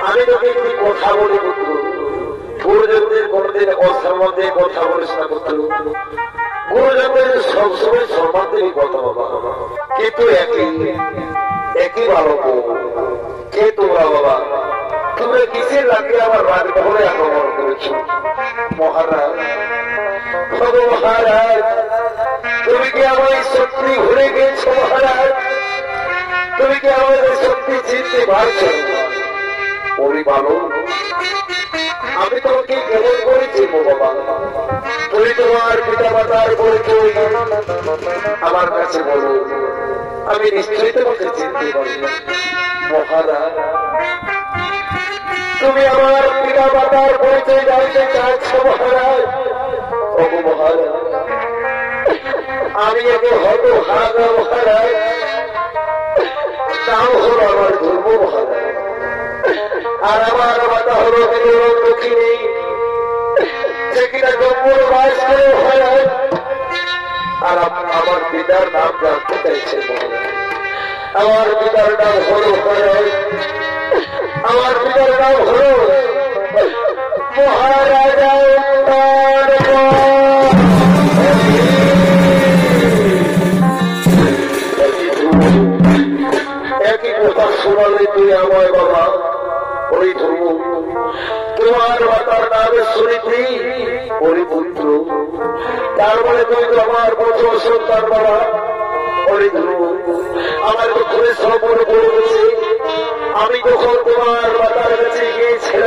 আমি তোকে একটি কথা বলি পুত্র, গুরুজনদের কোনদিন অসম্বন্ধে কথা বলিস না পুত্র। গুরুজনদের সবসময় সম্মান দিবি কথা বাবা, কিন্তু একই ভালো কে তোমরা বাবা? তোমরা কিসের লাগিয়ে আমার রাজভবনে আক্রমণ করেছ? মহারাজ, মহারাজ, তুমি কি আমার শক্তি ভুলে গেছ? মহারাজ, তুমি কি আমাদের শক্তি চিনতে পারছো? ওরে ভালো, আমি তোমাকে কেমন করেছি বাবা? তুমি তোমার পিতা মাতার পরিচয় আমার কাছে বলো, আমি নিশ্চয়ই তোমাকে চিনতে পারি। মহারাজ, তুমি আমার পিতা মাতার পরিচয় জানতে চাচ্ছ? মহারাজ, ওগো মহারাজ, আমি একে হয়তো হারা মহারাজ, নাম হল আমার ধর্ম মহারাজ, আর আমার মাতা হল দক্ষিণী, যে কিনা জম্মুর বাস করে মহারাজ। আর আমার পিতার নাম জানতে চাইছে মহারাজ। আমার পিতার নাম হল মহারাজ, আমার পিতার নাম হল মহারাজা। একই কথা শোনালে তুই আমায় বাবা? ওই ধর্ম, তোমার মাতার নামে শুনেছি ওই পুত্র, তার মানে তুই তো আমার প্রথম সন্তান বাবা। ওই ধর্ম, আমার তো খুবই সম্পর্ক পড়ে গেছে। আমি যখন তোমার মাতার কাছে গিয়েছিলাম